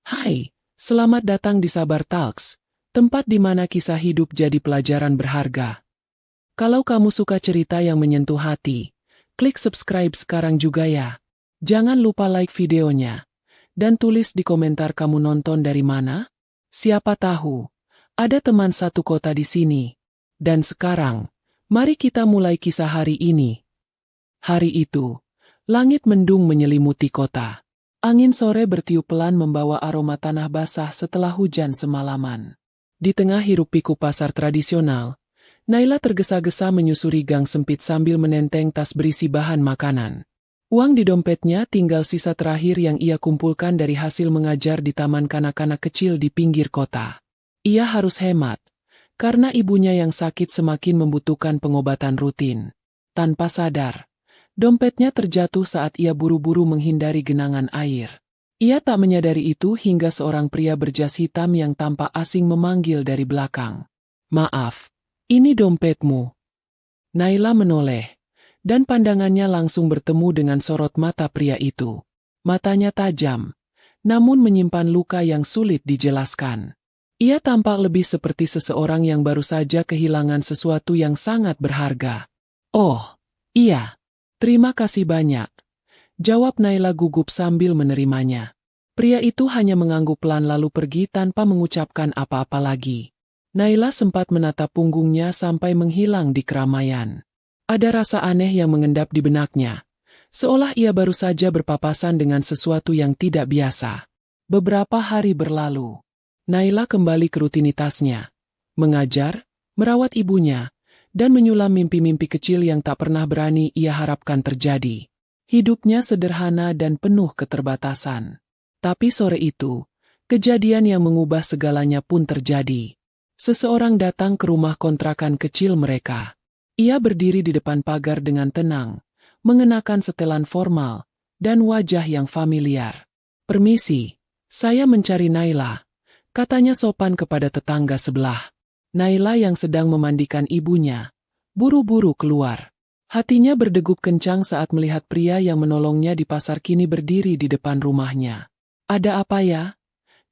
Hai, selamat datang di Sabar Talks, tempat di mana kisah hidup jadi pelajaran berharga. Kalau kamu suka cerita yang menyentuh hati, klik subscribe sekarang juga ya. Jangan lupa like videonya, dan tulis di komentar kamu nonton dari mana. Siapa tahu, ada teman satu kota di sini. Dan sekarang, mari kita mulai kisah hari ini. Hari itu, langit mendung menyelimuti kota. Angin sore bertiup pelan membawa aroma tanah basah setelah hujan semalaman. Di tengah hiruk-pikuk pasar tradisional, Naila tergesa-gesa menyusuri gang sempit sambil menenteng tas berisi bahan makanan. Uang di dompetnya tinggal sisa terakhir yang ia kumpulkan dari hasil mengajar di taman kanak-kanak kecil di pinggir kota. Ia harus hemat, karena ibunya yang sakit semakin membutuhkan pengobatan rutin. Tanpa sadar, dompetnya terjatuh saat ia buru-buru menghindari genangan air. Ia tak menyadari itu hingga seorang pria berjas hitam yang tampak asing memanggil dari belakang. "Maaf, ini dompetmu." Naila menoleh, dan pandangannya langsung bertemu dengan sorot mata pria itu. Matanya tajam, namun menyimpan luka yang sulit dijelaskan. Ia tampak lebih seperti seseorang yang baru saja kehilangan sesuatu yang sangat berharga. "Oh, iya. Terima kasih banyak," jawab Naila gugup sambil menerimanya. Pria itu hanya mengangguk pelan lalu pergi tanpa mengucapkan apa-apa lagi. Naila sempat menatap punggungnya sampai menghilang di keramaian. Ada rasa aneh yang mengendap di benaknya, seolah ia baru saja berpapasan dengan sesuatu yang tidak biasa. Beberapa hari berlalu. Naila kembali ke rutinitasnya, mengajar, merawat ibunya, dan menyulam mimpi-mimpi kecil yang tak pernah berani ia harapkan terjadi. Hidupnya sederhana dan penuh keterbatasan. Tapi sore itu, kejadian yang mengubah segalanya pun terjadi. Seseorang datang ke rumah kontrakan kecil mereka. Ia berdiri di depan pagar dengan tenang, mengenakan setelan formal, dan wajah yang familiar. "Permisi, saya mencari Naila," katanya sopan kepada tetangga sebelah. Naila yang sedang memandikan ibunya, buru-buru keluar. Hatinya berdegup kencang saat melihat pria yang menolongnya di pasar kini berdiri di depan rumahnya. "Ada apa ya?"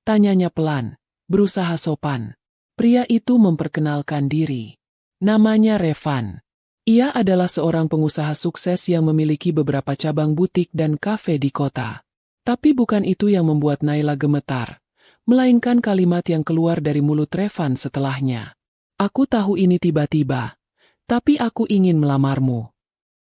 tanyanya pelan, berusaha sopan. Pria itu memperkenalkan diri. Namanya Revan. Ia adalah seorang pengusaha sukses yang memiliki beberapa cabang butik dan kafe di kota. Tapi bukan itu yang membuat Naila gemetar, melainkan kalimat yang keluar dari mulut Revan setelahnya. "Aku tahu ini tiba-tiba, tapi aku ingin melamarmu."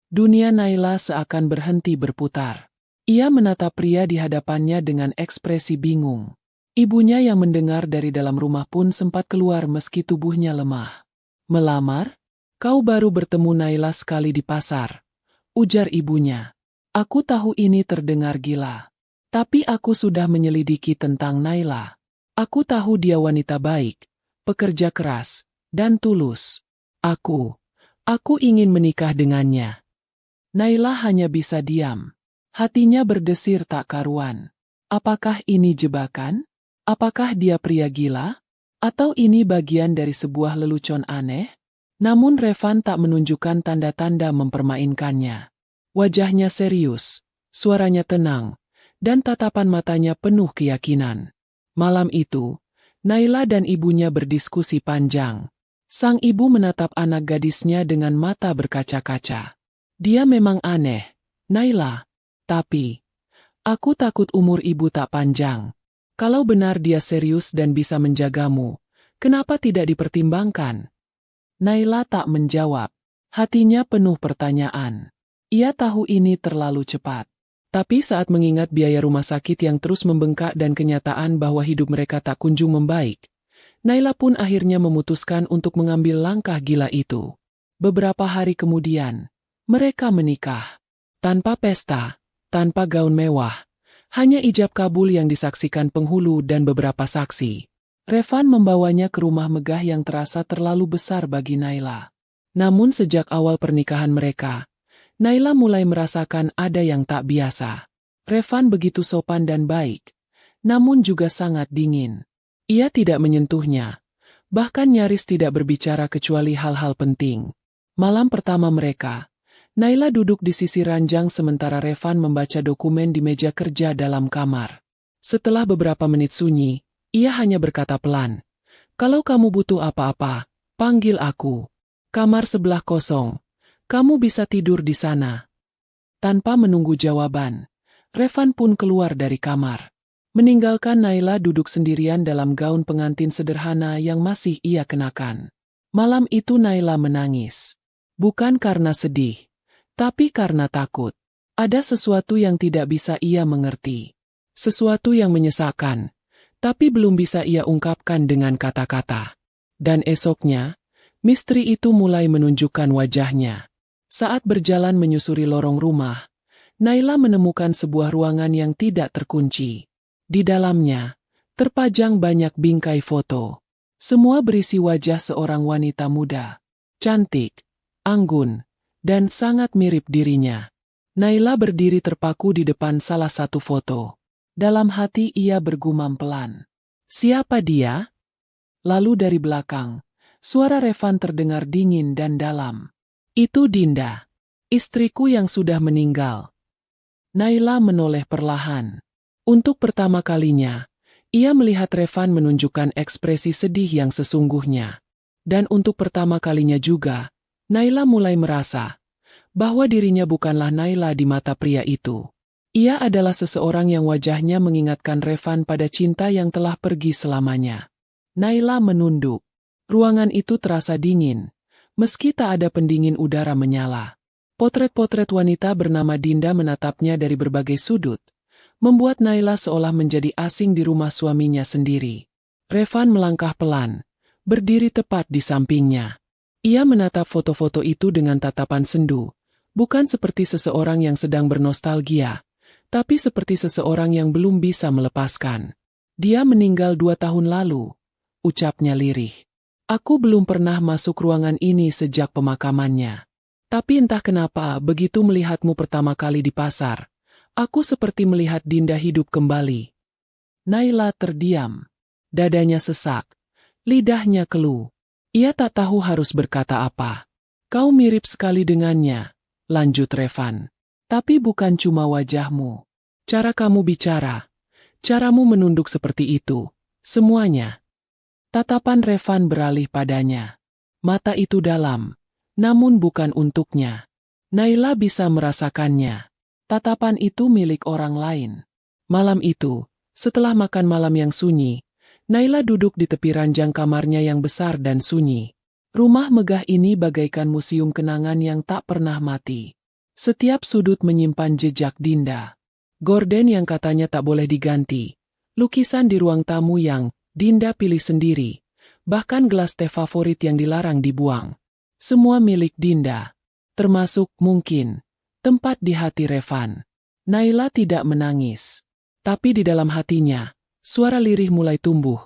Dunia Naila seakan berhenti berputar. Ia menatap pria di hadapannya dengan ekspresi bingung. Ibunya yang mendengar dari dalam rumah pun sempat keluar meski tubuhnya lemah. "Melamar? Kau baru bertemu Naila sekali di pasar," ujar ibunya. "Aku tahu ini terdengar gila. Tapi aku sudah menyelidiki tentang Naila. Aku tahu dia wanita baik, pekerja keras, dan tulus. Aku ingin menikah dengannya." Naila hanya bisa diam. Hatinya berdesir tak karuan. Apakah ini jebakan? Apakah dia pria gila? Atau ini bagian dari sebuah lelucon aneh? Namun Revan tak menunjukkan tanda-tanda mempermainkannya. Wajahnya serius, suaranya tenang, dan tatapan matanya penuh keyakinan. Malam itu, Naila dan ibunya berdiskusi panjang. Sang ibu menatap anak gadisnya dengan mata berkaca-kaca. "Dia memang aneh, Naila. Tapi, aku takut umur ibu tak panjang. Kalau benar dia serius dan bisa menjagamu, kenapa tidak dipertimbangkan?" Naila tak menjawab. Hatinya penuh pertanyaan. Ia tahu ini terlalu cepat. Tapi saat mengingat biaya rumah sakit yang terus membengkak dan kenyataan bahwa hidup mereka tak kunjung membaik, Naila pun akhirnya memutuskan untuk mengambil langkah gila itu. Beberapa hari kemudian, mereka menikah. Tanpa pesta, tanpa gaun mewah, hanya ijab kabul yang disaksikan penghulu dan beberapa saksi. Revan membawanya ke rumah megah yang terasa terlalu besar bagi Naila. Namun sejak awal pernikahan mereka, Naila mulai merasakan ada yang tak biasa. Revan begitu sopan dan baik, namun juga sangat dingin. Ia tidak menyentuhnya, bahkan nyaris tidak berbicara kecuali hal-hal penting. Malam pertama mereka, Naila duduk di sisi ranjang sementara Revan membaca dokumen di meja kerja dalam kamar. Setelah beberapa menit sunyi, ia hanya berkata pelan, "Kalau kamu butuh apa-apa, panggil aku. Kamar sebelah kosong. Kamu bisa tidur di sana." Tanpa menunggu jawaban, Revan pun keluar dari kamar, meninggalkan Naila duduk sendirian dalam gaun pengantin sederhana yang masih ia kenakan. Malam itu Naila menangis. Bukan karena sedih, tapi karena takut. Ada sesuatu yang tidak bisa ia mengerti. Sesuatu yang menyesakkan, tapi belum bisa ia ungkapkan dengan kata-kata. Dan esoknya, misteri itu mulai menunjukkan wajahnya. Saat berjalan menyusuri lorong rumah, Naila menemukan sebuah ruangan yang tidak terkunci. Di dalamnya, terpajang banyak bingkai foto. Semua berisi wajah seorang wanita muda, cantik, anggun, dan sangat mirip dirinya. Naila berdiri terpaku di depan salah satu foto. Dalam hati ia bergumam pelan. "Siapa dia?" Lalu dari belakang, suara Revan terdengar dingin dan dalam. "Itu Dinda, istriku yang sudah meninggal." Naila menoleh perlahan. Untuk pertama kalinya, ia melihat Revan menunjukkan ekspresi sedih yang sesungguhnya. Dan untuk pertama kalinya juga, Naila mulai merasa bahwa dirinya bukanlah Naila di mata pria itu. Ia adalah seseorang yang wajahnya mengingatkan Revan pada cinta yang telah pergi selamanya. Naila menunduk. Ruangan itu terasa dingin, meski tak ada pendingin udara menyala. Potret-potret wanita bernama Dinda menatapnya dari berbagai sudut, membuat Naila seolah menjadi asing di rumah suaminya sendiri. Revan melangkah pelan, berdiri tepat di sampingnya. Ia menatap foto-foto itu dengan tatapan sendu, bukan seperti seseorang yang sedang bernostalgia, tapi seperti seseorang yang belum bisa melepaskan. "Dia meninggal 2 tahun lalu," ucapnya lirih. "Aku belum pernah masuk ruangan ini sejak pemakamannya. Tapi entah kenapa begitu melihatmu pertama kali di pasar, aku seperti melihat Dinda hidup kembali." Naila terdiam. Dadanya sesak, lidahnya keluh. Ia tak tahu harus berkata apa. "Kau mirip sekali dengannya," lanjut Revan. "Tapi bukan cuma wajahmu. Cara kamu bicara, caramu menunduk seperti itu, semuanya." Tatapan Revan beralih padanya. Mata itu dalam, namun bukan untuknya. Naila bisa merasakannya. Tatapan itu milik orang lain. Malam itu, setelah makan malam yang sunyi, Naila duduk di tepi ranjang kamarnya yang besar dan sunyi. Rumah megah ini bagaikan museum kenangan yang tak pernah mati. Setiap sudut menyimpan jejak Dinda. Gorden yang katanya tak boleh diganti. Lukisan di ruang tamu yang Dinda pilih sendiri. Bahkan gelas teh favorit yang dilarang dibuang. Semua milik Dinda. Termasuk, mungkin, tempat di hati Revan. Naila tidak menangis. Tapi di dalam hatinya, suara lirih mulai tumbuh.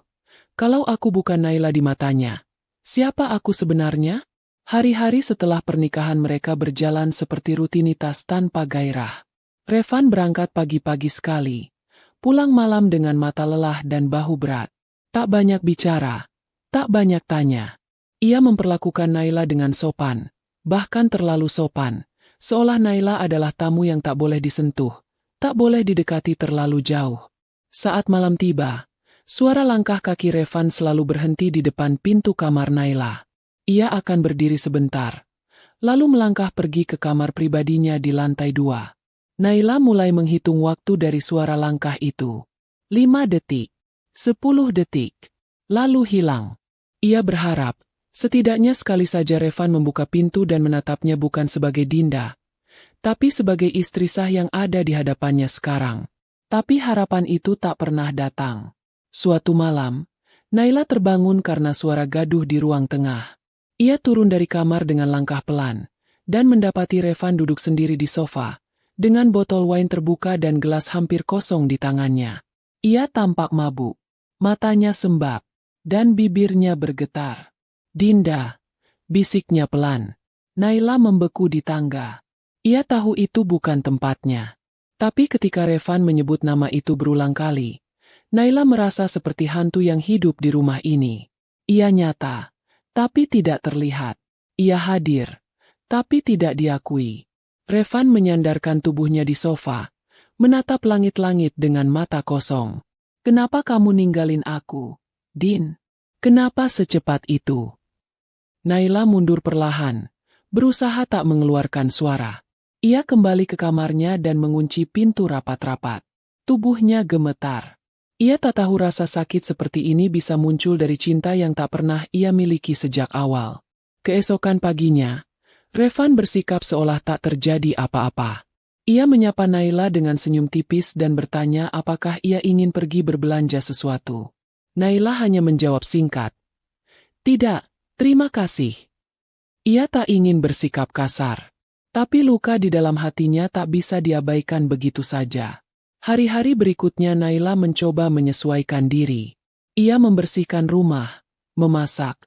Kalau aku bukan Naila di matanya, siapa aku sebenarnya? Hari-hari setelah pernikahan mereka berjalan seperti rutinitas tanpa gairah. Revan berangkat pagi-pagi sekali, pulang malam dengan mata lelah dan bahu berat. Tak banyak bicara, tak banyak tanya. Ia memperlakukan Naila dengan sopan, bahkan terlalu sopan, seolah Naila adalah tamu yang tak boleh disentuh, tak boleh didekati terlalu jauh. Saat malam tiba, suara langkah kaki Revan selalu berhenti di depan pintu kamar Naila. Ia akan berdiri sebentar, lalu melangkah pergi ke kamar pribadinya di lantai 2. Naila mulai menghitung waktu dari suara langkah itu. 5 detik, 10 detik, lalu hilang. Ia berharap, setidaknya sekali saja Revan membuka pintu dan menatapnya bukan sebagai Dinda, tapi sebagai istri sah yang ada di hadapannya sekarang. Tapi harapan itu tak pernah datang. Suatu malam, Naila terbangun karena suara gaduh di ruang tengah. Ia turun dari kamar dengan langkah pelan, dan mendapati Revan duduk sendiri di sofa, dengan botol wine terbuka dan gelas hampir kosong di tangannya. Ia tampak mabuk, matanya sembab, dan bibirnya bergetar. "Dinda," bisiknya pelan. Naila membeku di tangga. Ia tahu itu bukan tempatnya. Tapi ketika Revan menyebut nama itu berulang kali, Naila merasa seperti hantu yang hidup di rumah ini. Ia nyata, tapi tidak terlihat. Ia hadir, tapi tidak diakui. Revan menyandarkan tubuhnya di sofa, menatap langit-langit dengan mata kosong. Kenapa kamu ninggalin aku, Din? Kenapa secepat itu? Naila mundur perlahan, berusaha tak mengeluarkan suara. Ia kembali ke kamarnya dan mengunci pintu rapat-rapat. Tubuhnya gemetar. Ia tak tahu rasa sakit seperti ini bisa muncul dari cinta yang tak pernah ia miliki sejak awal. Keesokan paginya, Revan bersikap seolah tak terjadi apa-apa. Ia menyapa Naila dengan senyum tipis dan bertanya apakah ia ingin pergi berbelanja sesuatu. Naila hanya menjawab singkat, "Tidak, terima kasih." Ia tak ingin bersikap kasar. Tapi luka di dalam hatinya tak bisa diabaikan begitu saja. Hari-hari berikutnya Naila mencoba menyesuaikan diri. Ia membersihkan rumah, memasak,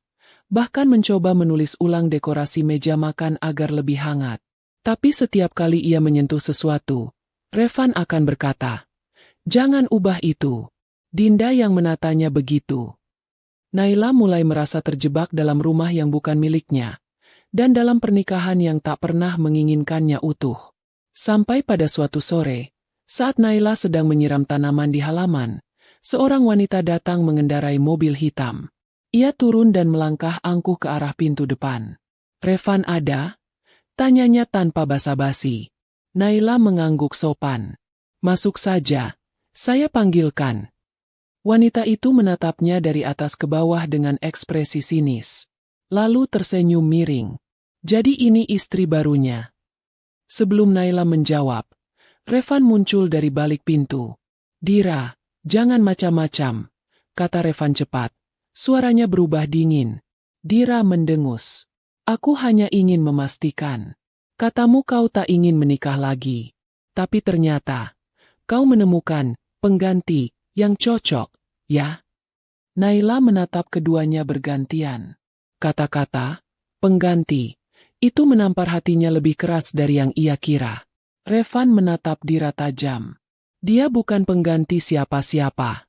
bahkan mencoba menulis ulang dekorasi meja makan agar lebih hangat. Tapi setiap kali ia menyentuh sesuatu, Revan akan berkata, "Jangan ubah itu." Dinda yang menatanya begitu. Naila mulai merasa terjebak dalam rumah yang bukan miliknya, dan dalam pernikahan yang tak pernah menginginkannya utuh. Sampai pada suatu sore, saat Naila sedang menyiram tanaman di halaman, seorang wanita datang mengendarai mobil hitam. Ia turun dan melangkah angkuh ke arah pintu depan. "Revan ada?" tanyanya tanpa basa-basi. Naila mengangguk sopan. "Masuk saja, saya panggilkan." Wanita itu menatapnya dari atas ke bawah dengan ekspresi sinis. Lalu tersenyum miring. "Jadi ini istri barunya?" Sebelum Naila menjawab, Revan muncul dari balik pintu. "Dira, jangan macam-macam," kata Revan cepat. Suaranya berubah dingin. Dira mendengus. "Aku hanya ingin memastikan. Katamu kau tak ingin menikah lagi. Tapi ternyata, kau menemukan pengganti yang cocok, ya?" Naila menatap keduanya bergantian. Kata-kata, pengganti, itu menampar hatinya lebih keras dari yang ia kira. Revan menatap Dira tajam. Dia bukan pengganti siapa-siapa.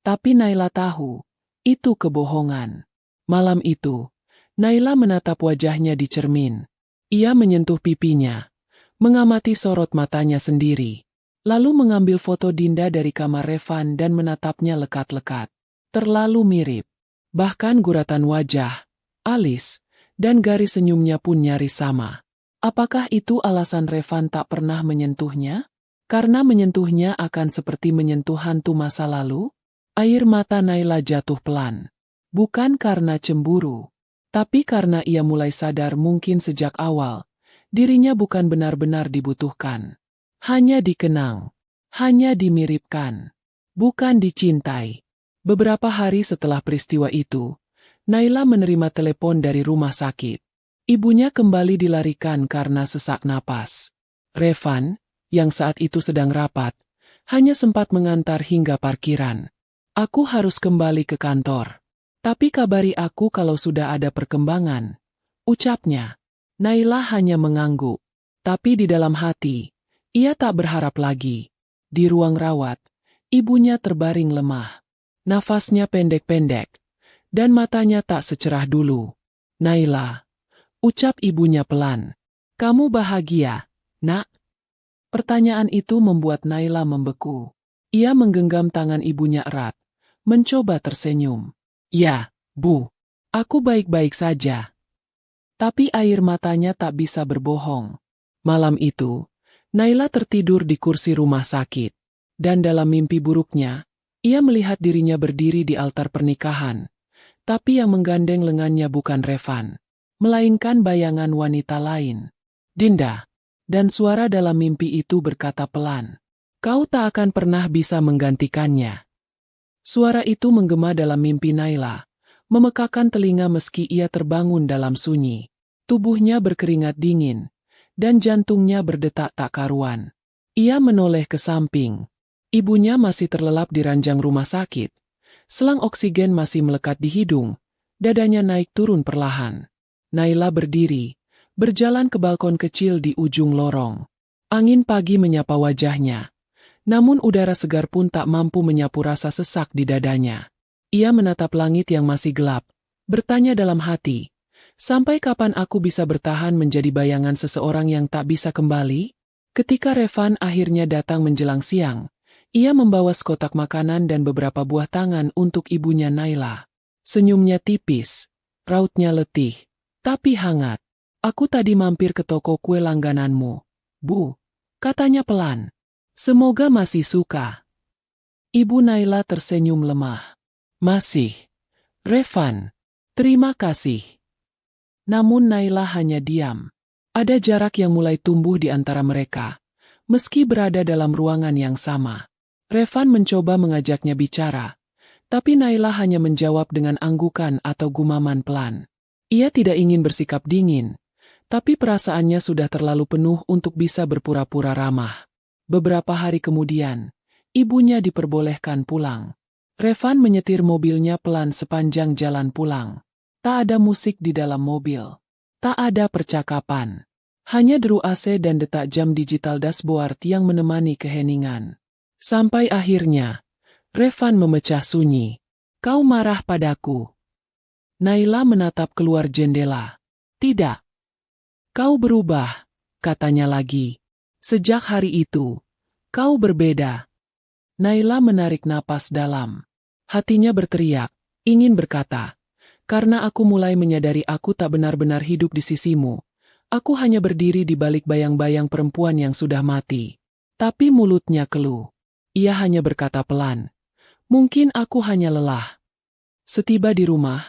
Tapi Naila tahu, itu kebohongan. Malam itu, Naila menatap wajahnya di cermin. Ia menyentuh pipinya, mengamati sorot matanya sendiri. Lalu mengambil foto Dinda dari kamar Revan dan menatapnya lekat-lekat. Terlalu mirip. Bahkan guratan wajah, alis, dan garis senyumnya pun nyaris sama. Apakah itu alasan Revan tak pernah menyentuhnya? Karena menyentuhnya akan seperti menyentuh hantu masa lalu? Air mata Naila jatuh pelan. Bukan karena cemburu, tapi karena ia mulai sadar mungkin sejak awal, dirinya bukan benar-benar dibutuhkan. Hanya dikenang, hanya dimiripkan, bukan dicintai. Beberapa hari setelah peristiwa itu, Naila menerima telepon dari rumah sakit. Ibunya kembali dilarikan karena sesak napas. Revan, yang saat itu sedang rapat, hanya sempat mengantar hingga parkiran. "Aku harus kembali ke kantor. Tapi kabari aku kalau sudah ada perkembangan," ucapnya. Naila hanya mengangguk. Tapi di dalam hati, ia tak berharap lagi. Di ruang rawat, ibunya terbaring lemah. Nafasnya pendek-pendek, dan matanya tak secerah dulu. "Naila," ucap ibunya pelan. "Kamu bahagia, Nak?" Pertanyaan itu membuat Naila membeku. Ia menggenggam tangan ibunya erat, mencoba tersenyum. "Ya, Bu. Aku baik-baik saja." Tapi air matanya tak bisa berbohong. Malam itu, Naila tertidur di kursi rumah sakit. Dan dalam mimpi buruknya, ia melihat dirinya berdiri di altar pernikahan. Tapi yang menggandeng lengannya bukan Revan, melainkan bayangan wanita lain. "Dinda." Dan suara dalam mimpi itu berkata pelan, "Kau tak akan pernah bisa menggantikannya." Suara itu menggema dalam mimpi Naila, memekakan telinga meski ia terbangun dalam sunyi. Tubuhnya berkeringat dingin, dan jantungnya berdetak tak karuan. Ia menoleh ke samping. Ibunya masih terlelap di ranjang rumah sakit. Selang oksigen masih melekat di hidung, dadanya naik turun perlahan. Naila berdiri, berjalan ke balkon kecil di ujung lorong. Angin pagi menyapa wajahnya, namun udara segar pun tak mampu menyapu rasa sesak di dadanya. Ia menatap langit yang masih gelap, bertanya dalam hati, sampai kapan aku bisa bertahan menjadi bayangan seseorang yang tak bisa kembali? Ketika Revan akhirnya datang menjelang siang, Ia membawa sekotak makanan dan beberapa buah tangan untuk ibunya Naila. Senyumnya tipis, rautnya letih, tapi hangat. "Aku tadi mampir ke toko kue langgananmu, Bu," katanya pelan. "Semoga masih suka." Ibu Naila tersenyum lemah. "Masih, Revan. Terima kasih." Namun Naila hanya diam. Ada jarak yang mulai tumbuh di antara mereka, meski berada dalam ruangan yang sama. Revan mencoba mengajaknya bicara, tapi Naila hanya menjawab dengan anggukan atau gumaman pelan. Ia tidak ingin bersikap dingin, tapi perasaannya sudah terlalu penuh untuk bisa berpura-pura ramah. Beberapa hari kemudian, ibunya diperbolehkan pulang. Revan menyetir mobilnya pelan sepanjang jalan pulang. Tak ada musik di dalam mobil. Tak ada percakapan. Hanya deru AC dan detak jam digital dashboard yang menemani keheningan. Sampai akhirnya, Revan memecah sunyi. "Kau marah padaku?" Naila menatap keluar jendela. "Tidak." "Kau berubah," katanya lagi. "Sejak hari itu, kau berbeda." Naila menarik napas dalam. Hatinya berteriak, ingin berkata, "Karena aku mulai menyadari aku tak benar-benar hidup di sisimu. Aku hanya berdiri di balik bayang-bayang perempuan yang sudah mati." Tapi mulutnya keluh. Ia hanya berkata pelan, "Mungkin aku hanya lelah." Setiba di rumah,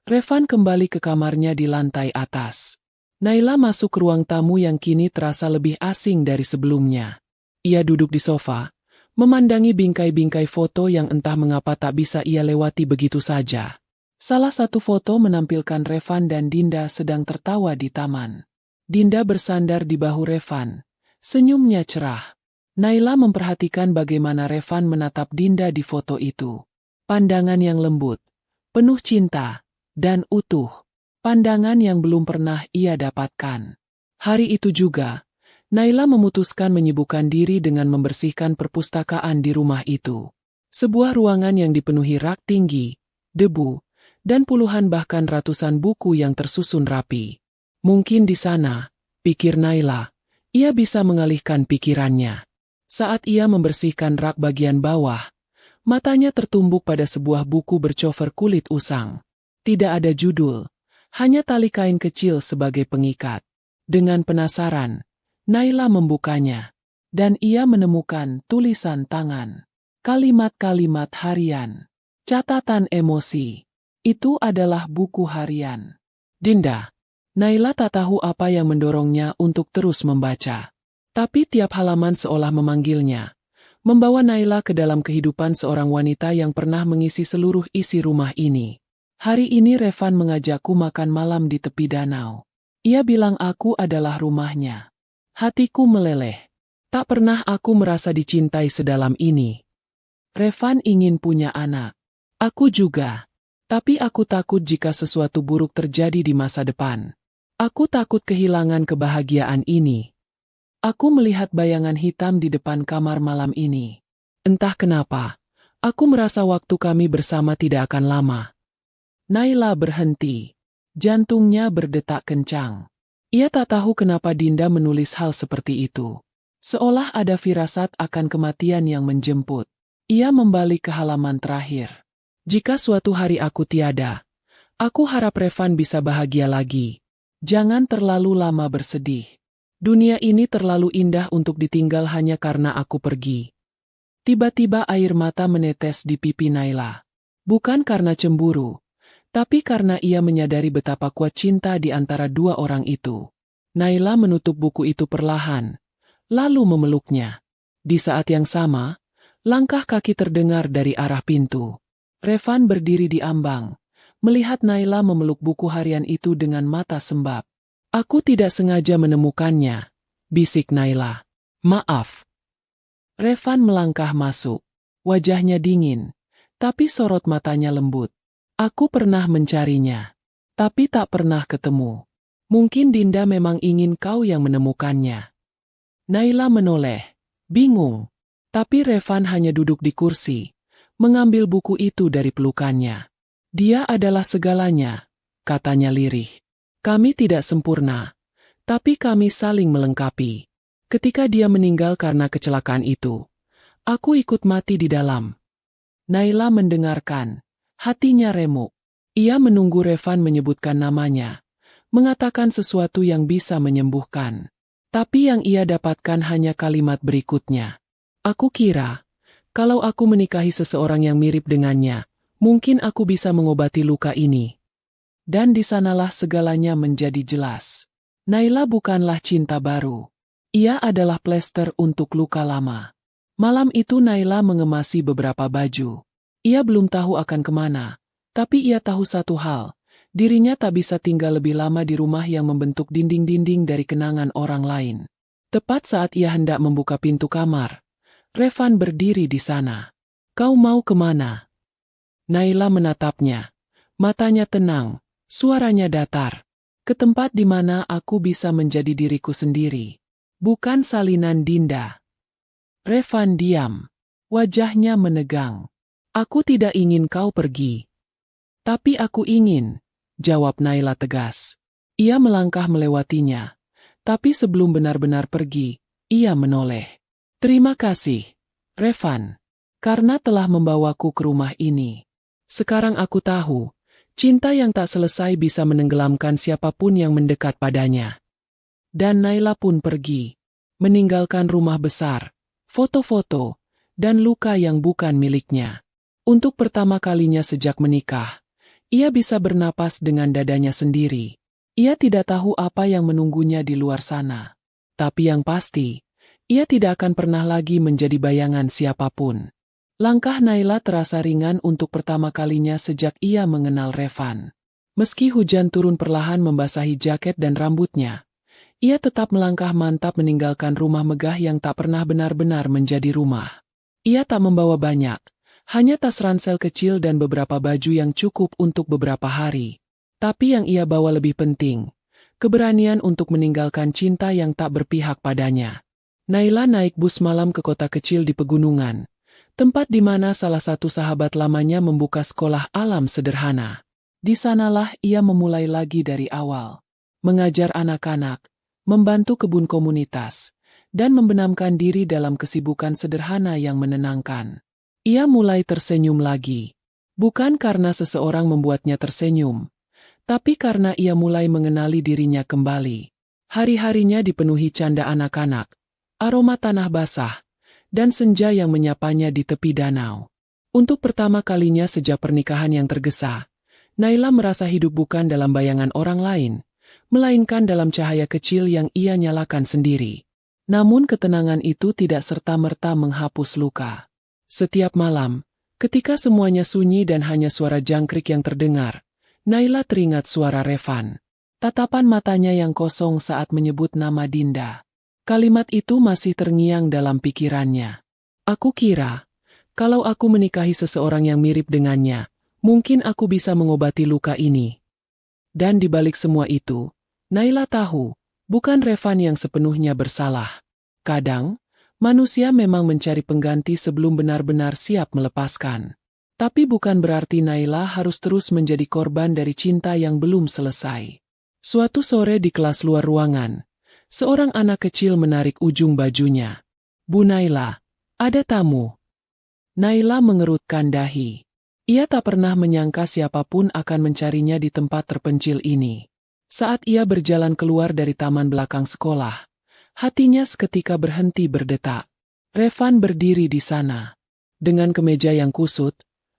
Revan kembali ke kamarnya di lantai atas. Naila masuk ke ruang tamu yang kini terasa lebih asing dari sebelumnya. Ia duduk di sofa, memandangi bingkai-bingkai foto yang entah mengapa tak bisa ia lewati begitu saja. Salah satu foto menampilkan Revan dan Dinda sedang tertawa di taman. Dinda bersandar di bahu Revan, senyumnya cerah. Naila memperhatikan bagaimana Revan menatap Dinda di foto itu. Pandangan yang lembut, penuh cinta, dan utuh. Pandangan yang belum pernah ia dapatkan. Hari itu juga, Naila memutuskan menyibukkan diri dengan membersihkan perpustakaan di rumah itu. Sebuah ruangan yang dipenuhi rak tinggi, debu, dan puluhan bahkan ratusan buku yang tersusun rapi. Mungkin di sana, pikir Naila, ia bisa mengalihkan pikirannya. Saat ia membersihkan rak bagian bawah, matanya tertumbuk pada sebuah buku bercover kulit usang. Tidak ada judul, hanya tali kain kecil sebagai pengikat. Dengan penasaran, Naila membukanya, dan ia menemukan tulisan tangan. Kalimat-kalimat harian. Catatan emosi. Itu adalah buku harian Dinda. Naila tak tahu apa yang mendorongnya untuk terus membaca. Tapi tiap halaman seolah memanggilnya, membawa Naila ke dalam kehidupan seorang wanita yang pernah mengisi seluruh isi rumah ini. "Hari ini Revan mengajakku makan malam di tepi danau. Ia bilang aku adalah rumahnya." Hatiku meleleh. Tak pernah aku merasa dicintai sedalam ini. Revan ingin punya anak. Aku juga. Tapi aku takut jika sesuatu buruk terjadi di masa depan. Aku takut kehilangan kebahagiaan ini. Aku melihat bayangan hitam di depan kamar malam ini. Entah kenapa, aku merasa waktu kami bersama tidak akan lama. Naila berhenti. Jantungnya berdetak kencang. Ia tak tahu kenapa Dinda menulis hal seperti itu. Seolah ada firasat akan kematian yang menjemput. Ia membalik ke halaman terakhir. "Jika suatu hari aku tiada, aku harap Revan bisa bahagia lagi. Jangan terlalu lama bersedih. Dunia ini terlalu indah untuk ditinggal hanya karena aku pergi." Tiba-tiba air mata menetes di pipi Naila. Bukan karena cemburu, tapi karena ia menyadari betapa kuat cinta di antara dua orang itu. Naila menutup buku itu perlahan, lalu memeluknya. Di saat yang sama, langkah kaki terdengar dari arah pintu. Revan berdiri di ambang, melihat Naila memeluk buku harian itu dengan mata sembab. "Aku tidak sengaja menemukannya," bisik Naila. "Maaf." Revan melangkah masuk. Wajahnya dingin, tapi sorot matanya lembut. "Aku pernah mencarinya, tapi tak pernah ketemu. Mungkin Dinda memang ingin kau yang menemukannya." Naila menoleh, bingung. Tapi Revan hanya duduk di kursi, mengambil buku itu dari pelukannya. "Dia adalah segalanya," katanya lirih. "Kami tidak sempurna, tapi kami saling melengkapi. Ketika dia meninggal karena kecelakaan itu, Aku ikut mati di dalam. Naila mendengarkan. Hatinya remuk. Ia menunggu Revan menyebutkan namanya, mengatakan sesuatu yang bisa menyembuhkan. Tapi yang ia dapatkan hanya kalimat berikutnya. Aku kira, kalau aku menikahi seseorang yang mirip dengannya, mungkin aku bisa mengobati luka ini. Dan di sanalah segalanya menjadi jelas. Naila bukanlah cinta baru. Ia adalah plester untuk luka lama. Malam itu Naila mengemasi beberapa baju. Ia belum tahu akan kemana. Tapi ia tahu satu hal, dirinya tak bisa tinggal lebih lama di rumah yang membentuk dinding-dinding dari kenangan orang lain. Tepat saat ia hendak membuka pintu kamar, Revan berdiri di sana. Kau mau kemana? Naila menatapnya. Matanya tenang, suaranya datar. Ke tempat di mana aku bisa menjadi diriku sendiri. Bukan salinan Dinda. Revan diam. Wajahnya menegang. Aku tidak ingin kau pergi. Tapi aku ingin, jawab Naila tegas. Ia melangkah melewatinya. Tapi sebelum benar-benar pergi, ia menoleh. Terima kasih, Revan, karena telah membawaku ke rumah ini. Sekarang aku tahu, cinta yang tak selesai bisa menenggelamkan siapapun yang mendekat padanya. Dan Naila pun pergi, meninggalkan rumah besar, foto-foto, dan luka yang bukan miliknya. Untuk pertama kalinya sejak menikah, ia bisa bernapas dengan dadanya sendiri. Ia tidak tahu apa yang menunggunya di luar sana. Tapi yang pasti, ia tidak akan pernah lagi menjadi bayangan siapapun. Langkah Naila terasa ringan untuk pertama kalinya sejak ia mengenal Revan. Meski hujan turun perlahan membasahi jaket dan rambutnya, ia tetap melangkah mantap meninggalkan rumah megah yang tak pernah benar-benar menjadi rumah. Ia tak membawa banyak. Hanya tas ransel kecil dan beberapa baju yang cukup untuk beberapa hari. Tapi yang ia bawa lebih penting, keberanian untuk meninggalkan cinta yang tak berpihak padanya. Naila naik bus malam ke kota kecil di pegunungan, tempat di mana salah satu sahabat lamanya membuka sekolah alam sederhana. Di sanalah ia memulai lagi dari awal, mengajar anak-anak, membantu kebun komunitas, dan membenamkan diri dalam kesibukan sederhana yang menenangkan. Ia mulai tersenyum lagi. Bukan karena seseorang membuatnya tersenyum, tapi karena ia mulai mengenali dirinya kembali. Hari-harinya dipenuhi canda anak-anak, aroma tanah basah, dan senja yang menyapanya di tepi danau. Untuk pertama kalinya sejak pernikahan yang tergesa, Naila merasa hidup bukan dalam bayangan orang lain, melainkan dalam cahaya kecil yang ia nyalakan sendiri. Namun ketenangan itu tidak serta-merta menghapus luka. Setiap malam, ketika semuanya sunyi dan hanya suara jangkrik yang terdengar, Naila teringat suara Revan. Tatapan matanya yang kosong saat menyebut nama Dinda. Kalimat itu masih terngiang dalam pikirannya. Aku kira, kalau aku menikahi seseorang yang mirip dengannya, mungkin aku bisa mengobati luka ini. Dan di balik semua itu, Naila tahu, bukan Revan yang sepenuhnya bersalah. Kadang, manusia memang mencari pengganti sebelum benar-benar siap melepaskan. Tapi bukan berarti Naila harus terus menjadi korban dari cinta yang belum selesai. Suatu sore di kelas luar ruangan, seorang anak kecil menarik ujung bajunya. Bu Naila, ada tamu. Naila mengerutkan dahi. Ia tak pernah menyangka siapapun akan mencarinya di tempat terpencil ini. Saat ia berjalan keluar dari taman belakang sekolah, hatinya seketika berhenti berdetak. Revan berdiri di sana, dengan kemeja yang kusut,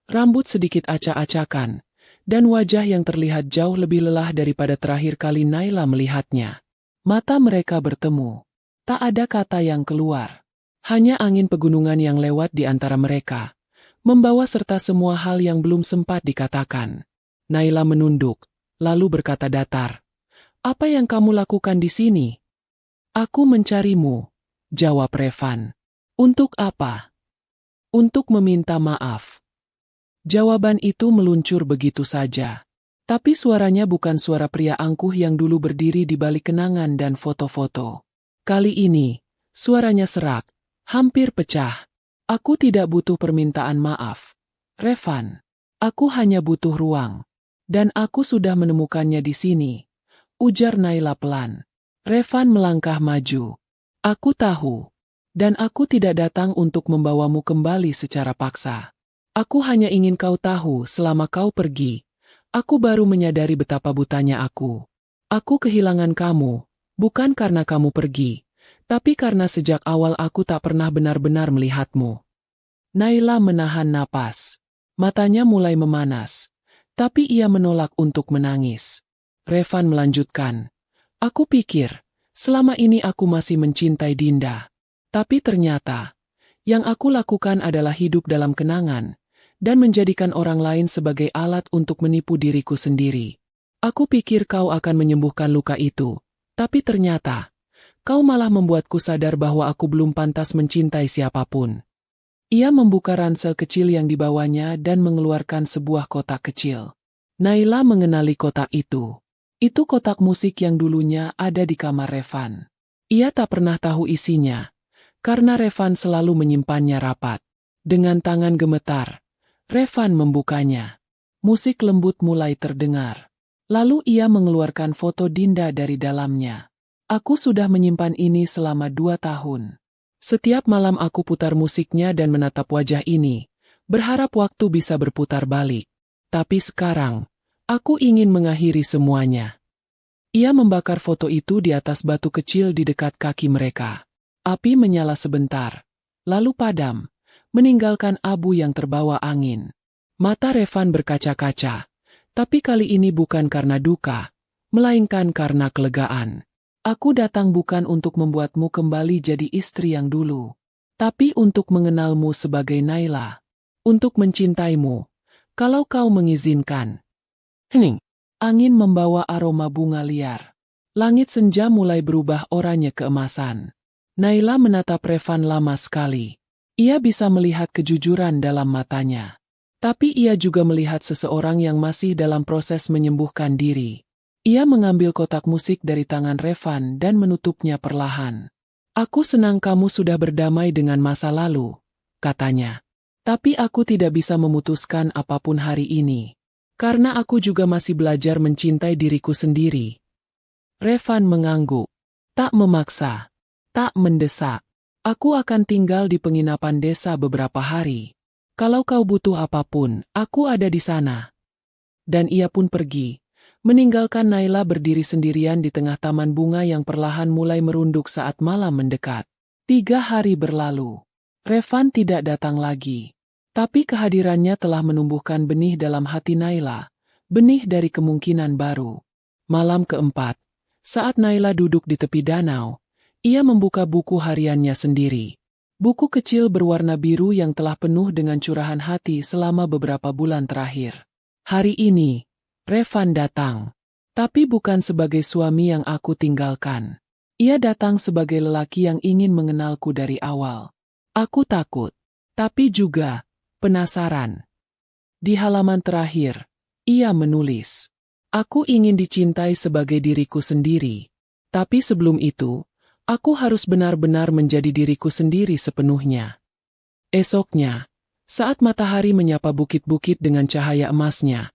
rambut sedikit acak-acakan, dan wajah yang terlihat jauh lebih lelah daripada terakhir kali Naila melihatnya. Mata mereka bertemu. Tak ada kata yang keluar. Hanya angin pegunungan yang lewat di antara mereka, membawa serta semua hal yang belum sempat dikatakan. Naila menunduk, lalu berkata datar, "Apa yang kamu lakukan di sini?" "Aku mencarimu," jawab Revan. "Untuk apa?" "Untuk meminta maaf." Jawaban itu meluncur begitu saja. Tapi suaranya bukan suara pria angkuh yang dulu berdiri di balik kenangan dan foto-foto. Kali ini, suaranya serak, hampir pecah. "Aku tidak butuh permintaan maaf, Revan. Aku hanya butuh ruang. Dan aku sudah menemukannya di sini," ujar Naila pelan. Revan melangkah maju. "Aku tahu. Dan aku tidak datang untuk membawamu kembali secara paksa. Aku hanya ingin kau tahu selama kau pergi, aku baru menyadari betapa butanya aku. Aku kehilangan kamu, bukan karena kamu pergi, tapi karena sejak awal aku tak pernah benar-benar melihatmu. Naila menahan napas. Matanya mulai memanas. Tapi ia menolak untuk menangis. Revan melanjutkan. Aku pikir, selama ini aku masih mencintai Dinda. Tapi ternyata, yang aku lakukan adalah hidup dalam kenangan, dan menjadikan orang lain sebagai alat untuk menipu diriku sendiri. Aku pikir kau akan menyembuhkan luka itu, tapi ternyata, kau malah membuatku sadar bahwa aku belum pantas mencintai siapapun. Ia membuka ransel kecil yang dibawanya dan mengeluarkan sebuah kotak kecil. Naila mengenali kotak itu. Itu kotak musik yang dulunya ada di kamar Revan. Ia tak pernah tahu isinya, karena Revan selalu menyimpannya rapat. Dengan tangan gemetar, Revan membukanya. Musik lembut mulai terdengar. Lalu ia mengeluarkan foto Dinda dari dalamnya. Aku sudah menyimpan ini selama 2 tahun. Setiap malam aku putar musiknya dan menatap wajah ini, berharap waktu bisa berputar balik. Tapi sekarang, aku ingin mengakhiri semuanya. Ia membakar foto itu di atas batu kecil di dekat kaki mereka. Api menyala sebentar, lalu padam, meninggalkan abu yang terbawa angin. Mata Revan berkaca-kaca, tapi kali ini bukan karena duka, melainkan karena kelegaan. Aku datang bukan untuk membuatmu kembali jadi istri yang dulu, tapi untuk mengenalmu sebagai Naila. Untuk mencintaimu, kalau kau mengizinkan. Hening. Angin membawa aroma bunga liar. Langit senja mulai berubah oranye keemasan. Naila menatap Revan lama sekali. Ia bisa melihat kejujuran dalam matanya. Tapi ia juga melihat seseorang yang masih dalam proses menyembuhkan diri. Ia mengambil kotak musik dari tangan Revan dan menutupnya perlahan. Aku senang kamu sudah berdamai dengan masa lalu, katanya. Tapi aku tidak bisa memutuskan apapun hari ini. Karena aku juga masih belajar mencintai diriku sendiri. Revan mengangguk. Tak memaksa. Tak mendesak. Aku akan tinggal di penginapan desa beberapa hari. Kalau kau butuh apapun, aku ada di sana. Dan ia pun pergi. Meninggalkan Naila berdiri sendirian di tengah taman bunga yang perlahan mulai merunduk saat malam mendekat. 3 hari berlalu. Revan tidak datang lagi. Tapi kehadirannya telah menumbuhkan benih dalam hati Naila. Benih dari kemungkinan baru. Malam keempat, saat Naila duduk di tepi danau, ia membuka buku hariannya sendiri. Buku kecil berwarna biru yang telah penuh dengan curahan hati selama beberapa bulan terakhir. Hari ini, Revan datang, tapi bukan sebagai suami yang aku tinggalkan. Ia datang sebagai lelaki yang ingin mengenalku dari awal. Aku takut, tapi juga penasaran. Di halaman terakhir, ia menulis, "Aku ingin dicintai sebagai diriku sendiri. Tapi sebelum itu, aku harus benar-benar menjadi diriku sendiri sepenuhnya." Esoknya, saat matahari menyapa bukit-bukit dengan cahaya emasnya,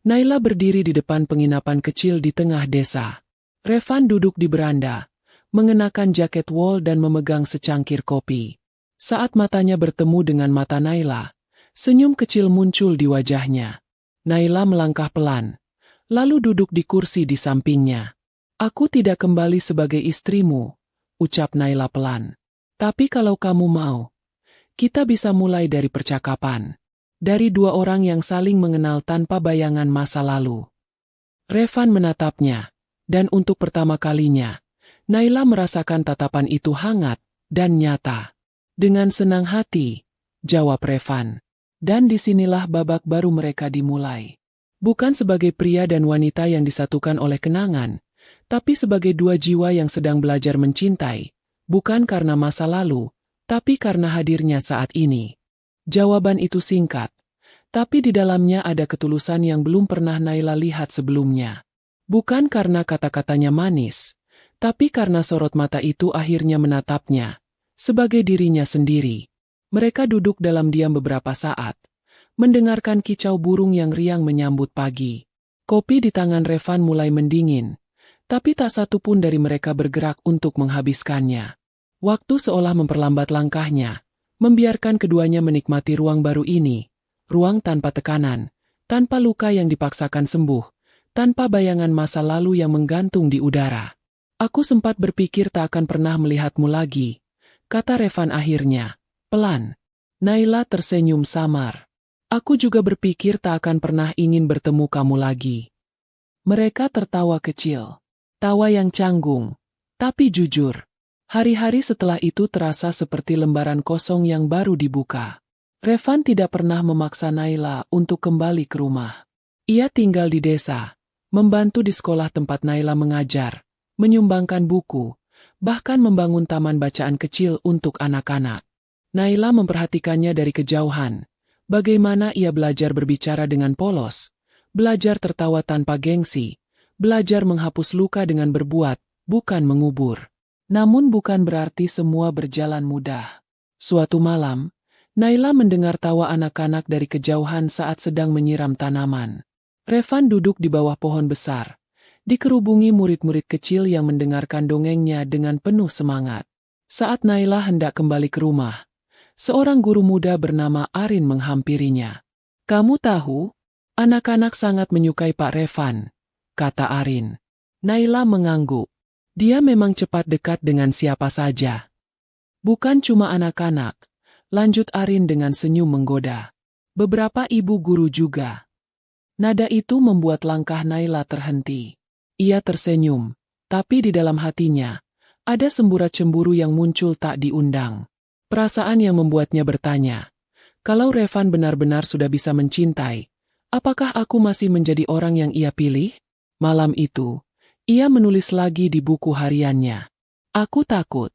Naila berdiri di depan penginapan kecil di tengah desa. Revan duduk di beranda, mengenakan jaket wol dan memegang secangkir kopi. Saat matanya bertemu dengan mata Naila, senyum kecil muncul di wajahnya. Naila melangkah pelan, lalu duduk di kursi di sampingnya. "Aku tidak kembali sebagai istrimu," ucap Naila pelan. "Tapi kalau kamu mau, kita bisa mulai dari percakapan. Dari 2 orang yang saling mengenal tanpa bayangan masa lalu." Revan menatapnya, dan untuk pertama kalinya, Naila merasakan tatapan itu hangat dan nyata. "Dengan senang hati," jawab Revan. Dan disinilah babak baru mereka dimulai. Bukan sebagai pria dan wanita yang disatukan oleh kenangan, tapi sebagai 2 jiwa yang sedang belajar mencintai, bukan karena masa lalu, tapi karena hadirnya saat ini. Jawaban itu singkat, tapi di dalamnya ada ketulusan yang belum pernah Naila lihat sebelumnya. Bukan karena kata-katanya manis, tapi karena sorot mata itu akhirnya menatapnya, sebagai dirinya sendiri. Mereka duduk dalam diam beberapa saat, mendengarkan kicau burung yang riang menyambut pagi. Kopi di tangan Revan mulai mendingin, tapi tak satu pun dari mereka bergerak untuk menghabiskannya. Waktu seolah memperlambat langkahnya, membiarkan keduanya menikmati ruang baru ini, ruang tanpa tekanan, tanpa luka yang dipaksakan sembuh, tanpa bayangan masa lalu yang menggantung di udara. Aku sempat berpikir tak akan pernah melihatmu lagi, kata Revan akhirnya, pelan. Naila tersenyum samar. Aku juga berpikir tak akan pernah ingin bertemu kamu lagi. Mereka tertawa kecil. Tawa yang canggung. Tapi jujur, hari-hari setelah itu terasa seperti lembaran kosong yang baru dibuka. Revan tidak pernah memaksa Naila untuk kembali ke rumah. Ia tinggal di desa, membantu di sekolah tempat Naila mengajar, menyumbangkan buku, bahkan membangun taman bacaan kecil untuk anak-anak. Naila memperhatikannya dari kejauhan. Bagaimana ia belajar berbicara dengan polos, belajar tertawa tanpa gengsi, belajar menghapus luka dengan berbuat, bukan mengubur. Namun bukan berarti semua berjalan mudah. Suatu malam, Naila mendengar tawa anak-anak dari kejauhan saat sedang menyiram tanaman. Revan duduk di bawah pohon besar, dikerubungi murid-murid kecil yang mendengarkan dongengnya dengan penuh semangat. Saat Naila hendak kembali ke rumah, seorang guru muda bernama Arin menghampirinya. Kamu tahu, anak-anak sangat menyukai Pak Revan, kata Arin. Naila mengangguk. Dia memang cepat dekat dengan siapa saja. Bukan cuma anak-anak, lanjut Arin dengan senyum menggoda. Beberapa ibu guru juga. Nada itu membuat langkah Naila terhenti. Ia tersenyum, tapi di dalam hatinya, ada semburat cemburu yang muncul tak diundang. Perasaan yang membuatnya bertanya, kalau Revan benar-benar sudah bisa mencintai, apakah aku masih menjadi orang yang ia pilih? Malam itu, ia menulis lagi di buku hariannya. Aku takut.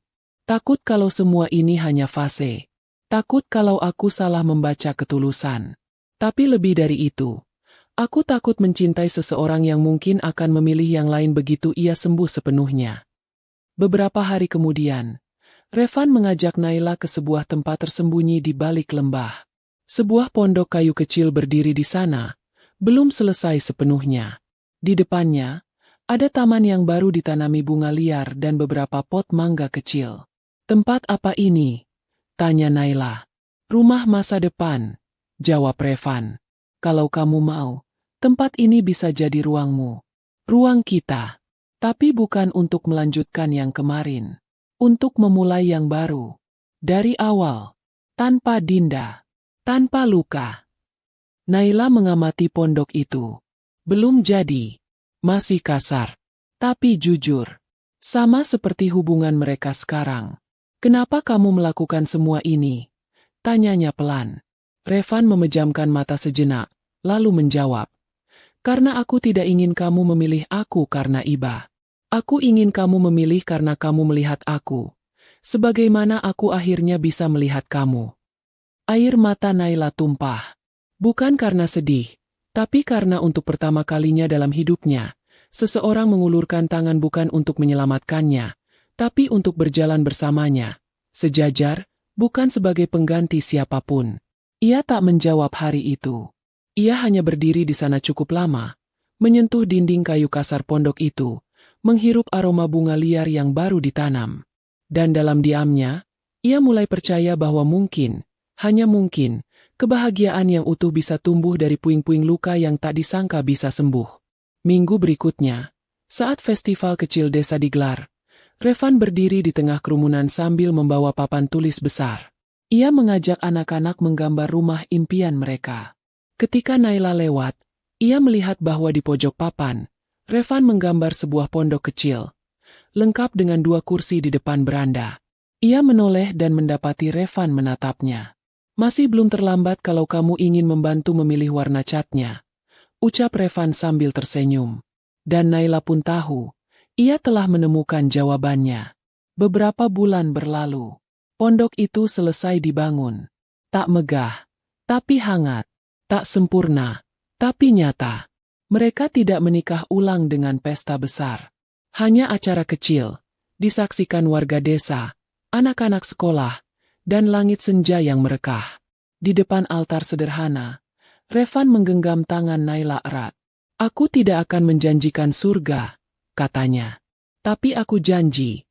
Takut kalau semua ini hanya fase. Takut kalau aku salah membaca ketulusan. Tapi lebih dari itu, aku takut mencintai seseorang yang mungkin akan memilih yang lain begitu ia sembuh sepenuhnya. Beberapa hari kemudian, Revan mengajak Naila ke sebuah tempat tersembunyi di balik lembah. Sebuah pondok kayu kecil berdiri di sana, belum selesai sepenuhnya. Di depannya, ada taman yang baru ditanami bunga liar dan beberapa pot mangga kecil. Tempat apa ini? Tanya Naila. Rumah masa depan, jawab Revan. Kalau kamu mau, tempat ini bisa jadi ruangmu. Ruang kita. Tapi bukan untuk melanjutkan yang kemarin. Untuk memulai yang baru. Dari awal. Tanpa dinda. Tanpa luka. Naila mengamati pondok itu. Belum jadi. Masih kasar. Tapi jujur. Sama seperti hubungan mereka sekarang. Kenapa kamu melakukan semua ini? Tanyanya pelan. Revan memejamkan mata sejenak, lalu menjawab. Karena aku tidak ingin kamu memilih aku karena iba. Aku ingin kamu memilih karena kamu melihat aku. Sebagaimana aku akhirnya bisa melihat kamu. Air mata Naila tumpah. Bukan karena sedih, tapi karena untuk pertama kalinya dalam hidupnya, seseorang mengulurkan tangan bukan untuk menyelamatkannya, tapi untuk berjalan bersamanya. Sejajar, bukan sebagai pengganti siapapun. Ia tak menjawab hari itu. Ia hanya berdiri di sana cukup lama, menyentuh dinding kayu kasar pondok itu, menghirup aroma bunga liar yang baru ditanam. Dan dalam diamnya, ia mulai percaya bahwa mungkin, hanya mungkin, kebahagiaan yang utuh bisa tumbuh dari puing-puing luka yang tak disangka bisa sembuh. Minggu berikutnya, saat festival kecil desa digelar, Revan berdiri di tengah kerumunan sambil membawa papan tulis besar. Ia mengajak anak-anak menggambar rumah impian mereka. Ketika Naila lewat, ia melihat bahwa di pojok papan, Revan menggambar sebuah pondok kecil, lengkap dengan 2 kursi di depan beranda. Ia menoleh dan mendapati Revan menatapnya. Masih belum terlambat kalau kamu ingin membantu memilih warna catnya, ucap Revan sambil tersenyum. Dan Naila pun tahu, ia telah menemukan jawabannya. Beberapa bulan berlalu, pondok itu selesai dibangun. Tak megah, tapi hangat. Tak sempurna, tapi nyata. Mereka tidak menikah ulang dengan pesta besar. Hanya acara kecil, disaksikan warga desa, anak-anak sekolah, dan langit senja yang merekah. Di depan altar sederhana, Revan menggenggam tangan Naila erat. Aku tidak akan menjanjikan surga, katanya. Tapi aku janji,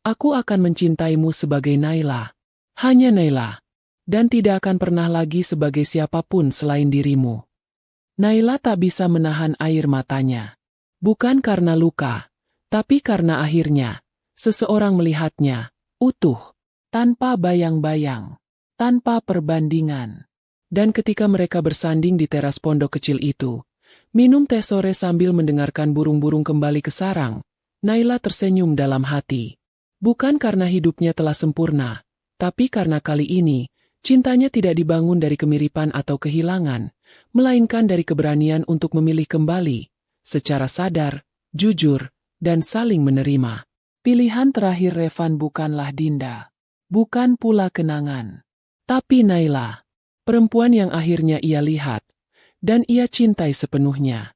Aku akan mencintaimu sebagai Naila. Hanya Naila. Dan tidak akan pernah lagi sebagai siapapun selain dirimu. Naila tak bisa menahan air matanya. Bukan karena luka, tapi karena akhirnya, seseorang melihatnya, utuh, tanpa bayang-bayang, tanpa perbandingan. Dan ketika mereka bersanding di teras pondok kecil itu, minum teh sore sambil mendengarkan burung-burung kembali ke sarang, Naila tersenyum dalam hati. Bukan karena hidupnya telah sempurna, tapi karena kali ini, cintanya tidak dibangun dari kemiripan atau kehilangan, melainkan dari keberanian untuk memilih kembali, secara sadar, jujur, dan saling menerima. Pilihan terakhir Revan bukanlah Dinda. Bukan pula kenangan. Tapi Naila. Perempuan yang akhirnya ia lihat. Dan ia cintai sepenuhnya.